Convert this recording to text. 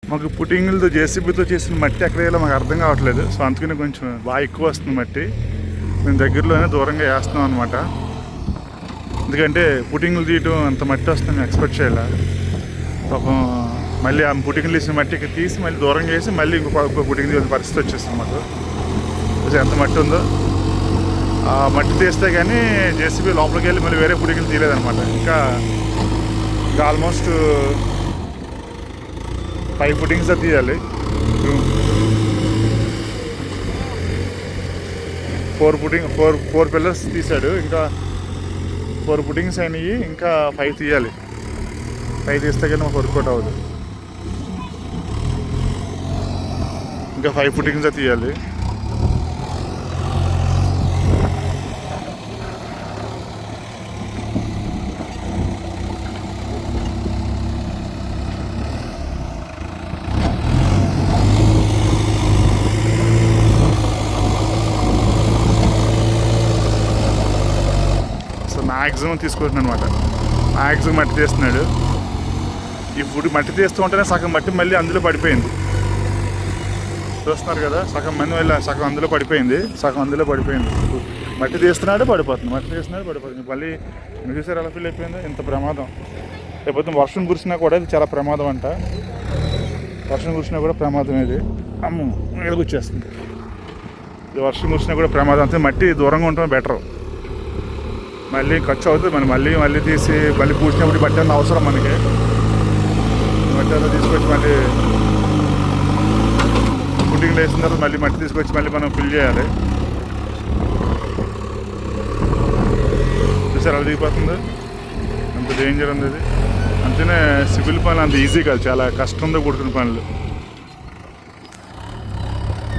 మాకు పుట్టింగులతో జేసీబీతో చేసిన మట్టి ఎక్కడ వేయాలో మాకు అర్థం కావట్లేదు. సో అందుకని కొంచెం బాగా ఎక్కువ వస్తుంది మట్టి. మేము దగ్గరలోనే దూరంగా వేస్తున్నాం అనమాట. ఎందుకంటే పుట్టింగులు తీయటం అంత మట్టి వస్తుంది మేము ఎక్స్పెక్ట్ చేయాలి. పాపం మళ్ళీ ఆ పుట్టింగులు తీసిన మట్టి తీసి మళ్ళీ దూరంగా వేసి మళ్ళీ ఇంకో పుట్టింగ్ తీసిన పరిస్థితి వచ్చేస్తుంది మాకు. ఎంత మట్టి ఉందో ఆ మట్టి తీస్తే కానీ జేసీబీ లోపలికి వెళ్ళి మళ్ళీ వేరే పుట్టింగులు తీయలేదనమాట. ఇంకా ఆల్మోస్ట్ 5 పుట్టింగ్స్ తీయాలి. 4 పిల్లర్స్ తీసాడు. ఇంకా 4 పుట్టింగ్స్ అయినాయి. ఇంకా 5 తీయాలి. 5 తీస్తే కానీ మాకు వర్కౌట్ అవ్వదు. ఇంకా 5 పుట్టింగ్స్ తీయాలి. మ్యాక్సిమం తీసుకుంటున్నాను అనమాట. మ్యాక్సిమం మట్టి తీస్తున్నాడు. ఈ ఫుడ్ మట్టి తీస్తూ ఉంటేనే సగం మట్టి మళ్ళీ అందులో పడిపోయింది. చూస్తున్నారు కదా, సగం అందులో పడిపోయింది. మట్టి తీస్తున్నాడు పడిపోతుంది. మళ్ళీ మీరు చూసారు ఎలా ఫీల్ అయిపోయిందో. ఇంత ప్రమాదం. లేకపోతే వర్షం కురిసినా కూడా ఇది చాలా ప్రమాదం అంట. వర్షం కురిసినా కూడా ప్రమాదం. ఇది మీదకి వచ్చేస్తుంది. ఇది వర్షం కురిసినా కూడా ప్రమాదం. అంతే మట్టి దూరంగా ఉండటం బెటర్. మళ్ళీ ఖర్చు అవుతుంది. మనం మళ్ళీ తీసి మళ్ళీ పూసినప్పుడు బట్టి అన్న అవసరం మనకి. మట్టి అంతా తీసుకొచ్చి మళ్ళీ పుట్టింగ్లు వేసిన తర్వాత మళ్ళీ మట్టి తీసుకొచ్చి మళ్ళీ మనం ఫిల్ చేయాలి. చూసారు అలా దిగిపోతుంది. అంత డేంజర్ ఉంది ఇది. అంతేనే సివిల్ పనులు అంత ఈజీ కాదు. చాలా కష్టంతో కూడుకున్న పనులు.